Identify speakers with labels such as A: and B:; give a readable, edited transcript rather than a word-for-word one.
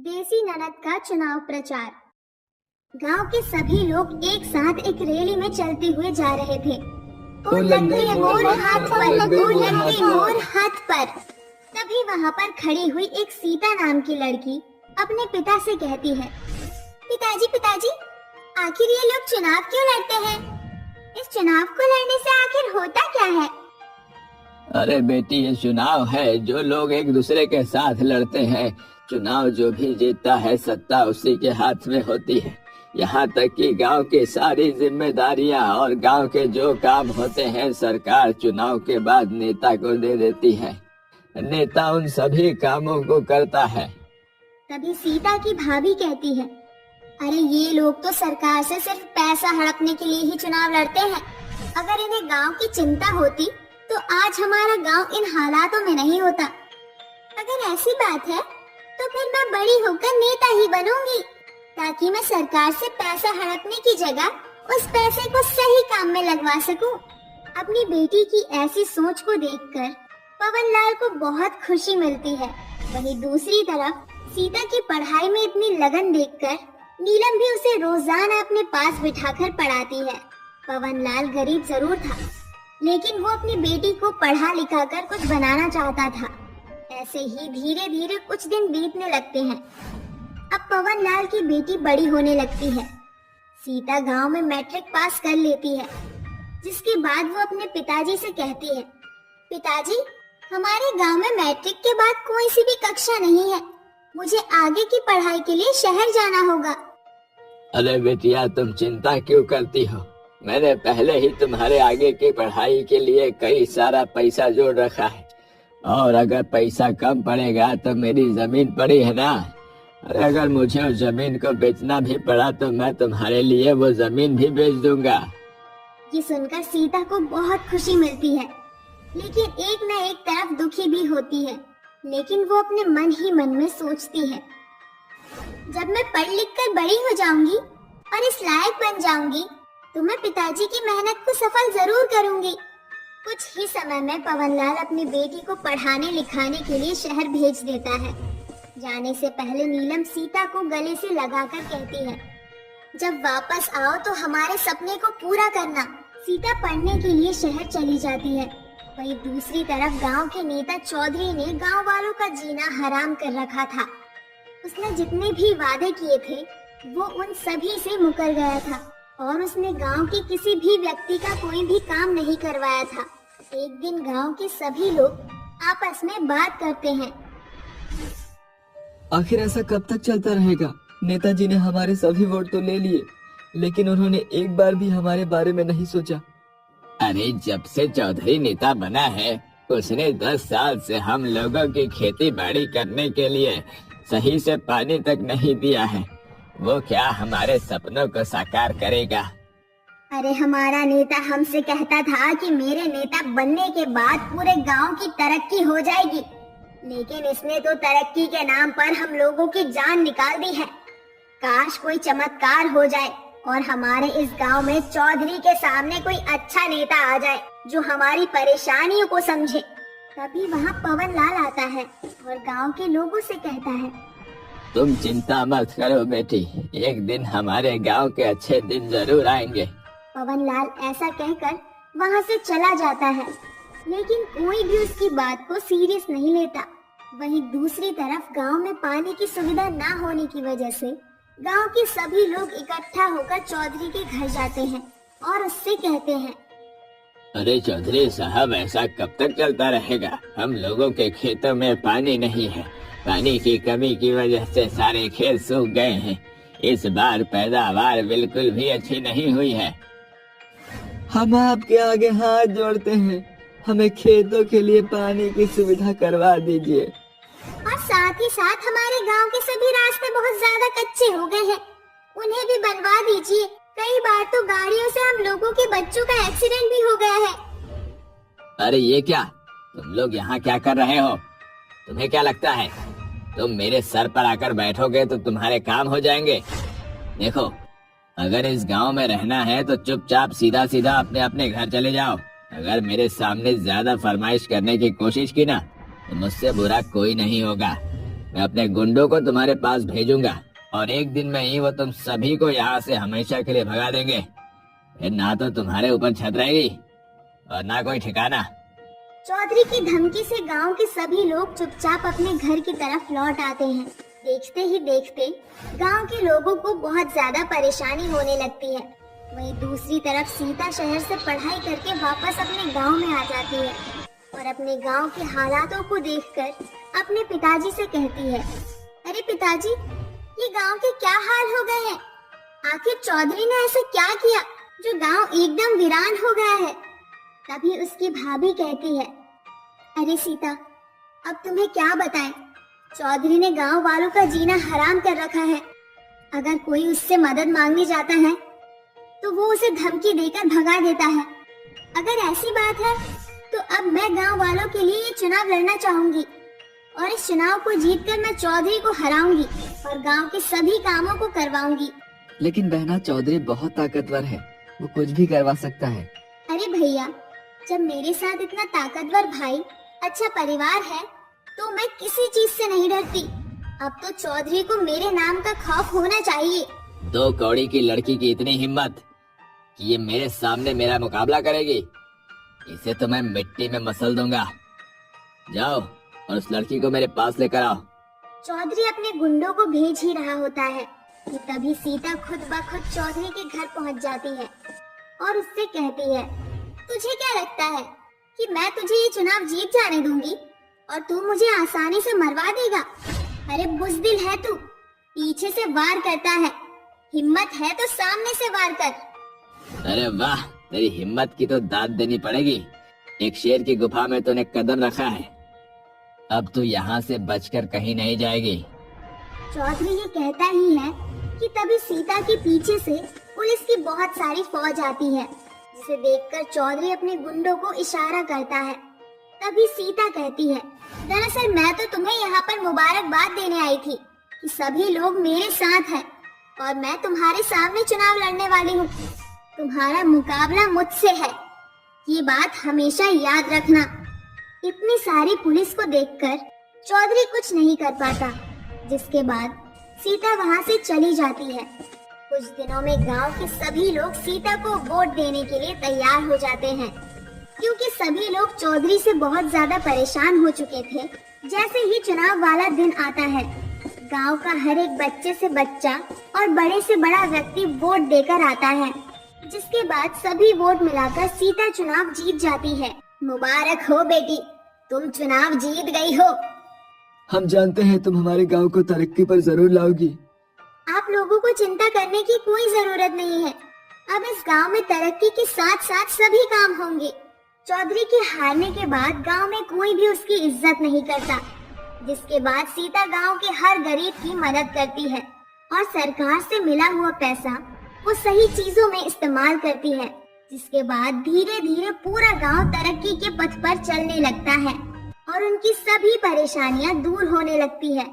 A: देसी ननद का चुनाव प्रचार। गांव के सभी लोग एक साथ एक रैली में चलते हुए जा रहे थे। ओ लंगड़े मोर हाथ पर, ओ लंगड़े मोर हाथ पर। तभी वहां पर खड़ी हुई एक सीता नाम की लड़की अपने पिता से कहती है, पिताजी पिताजी, आखिर ये लोग चुनाव क्यों लड़ते हैं? इस चुनाव को लड़ने से आखिर होता क्या है?
B: अरे बेटी, ये चुनाव है जो लोग एक दूसरे के साथ लड़ते हैं। चुनाव जो भी जीतता है सत्ता उसी के हाथ में होती है। यहाँ तक कि गांव की सारी जिम्मेदारियां और गांव के जो काम होते हैं सरकार चुनाव के बाद नेता को दे देती है। नेता उन सभी कामों को करता है।
A: तभी सीता की भाभी कहती है, अरे ये लोग तो सरकार से सिर्फ पैसा हड़पने के लिए ही चुनाव लड़ते हैं। अगर इन्हें गांव की चिंता होती तो आज हमारा गांव इन हालातों में नहीं होता। अगर ऐसी बात है तो फिर मैं बड़ी होकर नेता ही बनूंगी, ताकि मैं सरकार से पैसा हड़पने की जगह उस पैसे को सही काम में लगवा सकूं। अपनी बेटी की ऐसी सोच को देखकर पवनलाल को बहुत खुशी मिलती है। वहीं दूसरी तरफ सीता की पढ़ाई में इतनी लगन देखकर नीलम भी उसे रोजाना अपने पास बिठाकर पढ़ाती है। पवनलाल गरीब जरूर था, लेकिन वो अपनी बेटी को पढ़ा लिखा कर कुछ बनाना चाहता था। ऐसे ही धीरे धीरे कुछ दिन बीतने लगते हैं। अब पवनलाल की बेटी बड़ी होने लगती है। सीता गांव में मैट्रिक पास कर लेती है, जिसके बाद वो अपने पिताजी से कहती है, पिताजी, हमारे गांव में मैट्रिक के बाद कोई सी भी कक्षा नहीं है। मुझे आगे की पढ़ाई के लिए शहर जाना होगा।
B: अरे बेटिया, तुम चिंता क्यों करती हो? मैंने पहले ही तुम्हारे आगे की पढ़ाई के लिए कई सारा पैसा जोड़ रखा है। और अगर पैसा कम पड़ेगा तो मेरी जमीन पड़ी है ना। अरे अगर मुझे उस जमीन को बेचना भी पड़ा तो मैं तुम्हारे लिए वो जमीन भी बेच दूंगा।
A: ये सुनकर सीता को बहुत खुशी मिलती है, लेकिन एक न एक तरफ दुखी भी होती है। लेकिन वो अपने मन ही मन में सोचती है, जब मैं पढ़ लिख कर बड़ी हो जाऊंगी और इस लायक बन जाऊंगी तो मैं पिताजी की मेहनत को सफल जरूर करूंगी। कुछ ही समय में पवनलाल अपनी बेटी को पढ़ाने लिखाने के लिए शहर भेज देता है। जाने से पहले नीलम सीता को गले से लगाकर कहती है, जब वापस आओ तो हमारे सपने को पूरा करना। सीता पढ़ने के लिए शहर चली जाती है। वहीं दूसरी तरफ गांव के नेता चौधरी ने गांव वालों का जीना हराम कर रखा था। उसने जितने भी वादे किए थे वो उन सभी से मुकर गया था और उसने गांव के किसी भी व्यक्ति का कोई भी काम नहीं करवाया था। एक दिन गांव के सभी लोग आपस में बात करते हैं,
C: आखिर ऐसा कब तक चलता रहेगा? नेताजी ने हमारे सभी वोट तो ले लिए, लेकिन उन्होंने एक बार भी हमारे बारे में नहीं सोचा।
B: अरे जब से चौधरी नेता बना है उसने 10 साल से हम लोगों की खेती बाड़ी करने के लिए सही से पानी तक नहीं दिया है। वो क्या हमारे सपनों को साकार करेगा?
A: अरे हमारा नेता हमसे कहता था कि मेरे नेता बनने के बाद पूरे गांव की तरक्की हो जाएगी, लेकिन इसने तो तरक्की के नाम पर हम लोगों की जान निकाल दी है। काश कोई चमत्कार हो जाए और हमारे इस गांव में चौधरी के सामने कोई अच्छा नेता आ जाए जो हमारी परेशानियों को समझे। तभी वहाँ पवनलाल आता है और गांव के लोगों से कहता है,
B: तुम चिंता मत करो बेटी, एक दिन हमारे गांव के अच्छे दिन जरूर आएंगे।
A: पवनलाल ऐसा कहकर वहाँ से चला जाता है, लेकिन कोई भी उसकी बात को सीरियस नहीं लेता। वहीं दूसरी तरफ गांव में पानी की सुविधा न होने की वजह से गांव के सभी लोग इकट्ठा होकर चौधरी के घर जाते हैं और उससे कहते हैं,
B: अरे चौधरी साहब, ऐसा कब तक चलता रहेगा? हम लोगों के खेतों में पानी नहीं है। पानी की कमी की वजह से सारे खेत सूख गए हैं। इस बार पैदावार बिल्कुल भी अच्छी नहीं हुई है।
C: हम आपके आगे हाथ जोड़ते हैं, हमें खेतों के लिए पानी की सुविधा करवा दीजिए।
A: और साथ ही साथ हमारे गांव के सभी रास्ते बहुत ज्यादा कच्चे हो गए हैं, उन्हें भी बनवा दीजिए। कई बार तो गाड़ियों से हम लोगों के बच्चों का एक्सीडेंट भी हो गया है।
B: अरे ये क्या, तुम लोग यहाँ क्या कर रहे हो? तुम्हें क्या लगता है तुम मेरे सर पर आकर बैठोगे तो तुम्हारे काम हो जाएंगे? देखो, अगर इस गांव में रहना है तो चुपचाप सीधा सीधा अपने अपने घर चले जाओ। अगर मेरे सामने ज्यादा फरमाइश करने की कोशिश की ना तो मुझसे बुरा कोई नहीं होगा। मैं अपने गुंडों को तुम्हारे पास भेजूंगा और एक दिन में ही वो तुम सभी को यहाँ से हमेशा के लिए भगा देंगे। फिर ना तो तुम्हारे ऊपर छत रहेगी और ना कोई ठिकाना।
A: चौधरी की धमकी से गांव के सभी लोग चुपचाप अपने घर की तरफ लौट आते हैं। देखते ही देखते गांव के लोगों को बहुत ज्यादा परेशानी होने लगती है। वहीं दूसरी तरफ सीता शहर से पढ़ाई करके वापस अपने गांव में आ जाती है और अपने गांव के हालातों को देखकर अपने पिताजी से कहती है, अरे पिताजी, ये गांव के क्या हाल हो गए हैं? आखिर चौधरी ने ऐसा क्या किया जो गांव एकदम वीरान हो गया है? तभी उसकी भाभी कहती है, अरे सीता, अब तुम्हें क्या बताएं? चौधरी ने गांव वालों का जीना हराम कर रखा है। अगर कोई उससे मदद मांगने जाता है तो वो उसे धमकी देकर भगा देता है। अगर ऐसी बात है तो अब मैं गांव वालों के लिए ये चुनाव लड़ना चाहूंगी और इस चुनाव को जीतकर मैं चौधरी को हराऊंगी और गांव के सभी कामों को करवाऊंगी।
C: लेकिन बहना, चौधरी बहुत ताकतवर है, वो कुछ भी करवा सकता है।
A: अरे भैया, जब मेरे साथ इतना ताकतवर भाई, अच्छा परिवार है तो मैं किसी चीज से नहीं डरती। अब तो चौधरी को मेरे नाम का खौफ होना चाहिए।
B: 2 कौड़ी की लड़की की इतनी हिम्मत कि ये मेरे सामने मेरा मुकाबला करेगी? इसे तो मैं मिट्टी में मसल दूंगा। जाओ और उस लड़की को मेरे पास लेकर आओ।
A: चौधरी अपने गुंडों को भेज ही रहा होता है कि तभी सीता खुद ब खुद चौधरी के घर पहुंच जाती है और उससे कहती है, तुझे क्या लगता है कि मैं तुझे ये चुनाव जीत जाने दूंगी और तू मुझे आसानी से मरवा देगा? अरे बुज़दिल है तू, पीछे से वार करता है, हिम्मत है तो सामने से वार कर।
B: अरे वाह, तेरी हिम्मत की तो दाद देनी पड़ेगी। एक शेर की गुफा में तूने कदम रखा है, अब तू यहाँ से बचकर कहीं नहीं जाएगी।
A: चौधरी ये कहता ही है कि तभी सीता के पीछे से पुलिस की बहुत सारी फौज आती है, जिसे देखकर चौधरी अपने गुंडों को इशारा करता है। तभी सीता कहती है, दरअसल मैं तो तुम्हें यहाँ पर मुबारकबाद देने आई थी कि सभी लोग मेरे साथ हैं और मैं तुम्हारे सामने चुनाव लड़ने वाली हूँ। तुम्हारा मुकाबला मुझसे है, ये बात हमेशा याद रखना। इतनी सारी पुलिस को देखकर चौधरी कुछ नहीं कर पाता, जिसके बाद सीता वहाँ से चली जाती है। कुछ दिनों में गांव के सभी लोग सीता को वोट देने के लिए तैयार हो जाते हैं, क्योंकि सभी लोग चौधरी से बहुत ज्यादा परेशान हो चुके थे। जैसे ही चुनाव वाला दिन आता है, गांव का हर एक बच्चे से बच्चा और बड़े से बड़ा व्यक्ति वोट देकर आता है, जिसके बाद सभी वोट मिलाकर सीता चुनाव जीत जाती है। मुबारक हो बेटी, तुम चुनाव जीत गई हो।
C: हम जानते हैं तुम हमारे गांव को तरक्की पर जरूर लाओगी।
A: आप लोगों को चिंता करने की कोई जरूरत नहीं है। अब इस गांव में तरक्की के साथ साथ सभी काम होंगे। चौधरी के हारने के बाद गांव में कोई भी उसकी इज्जत नहीं करता, जिसके बाद सीता गांव के हर गरीब की मदद करती है और सरकार से मिला हुआ पैसा वो सही चीजों में इस्तेमाल करती है, जिसके बाद धीरे धीरे पूरा गांव तरक्की के पथ पर चलने लगता है और उनकी सभी परेशानियां दूर होने लगती है।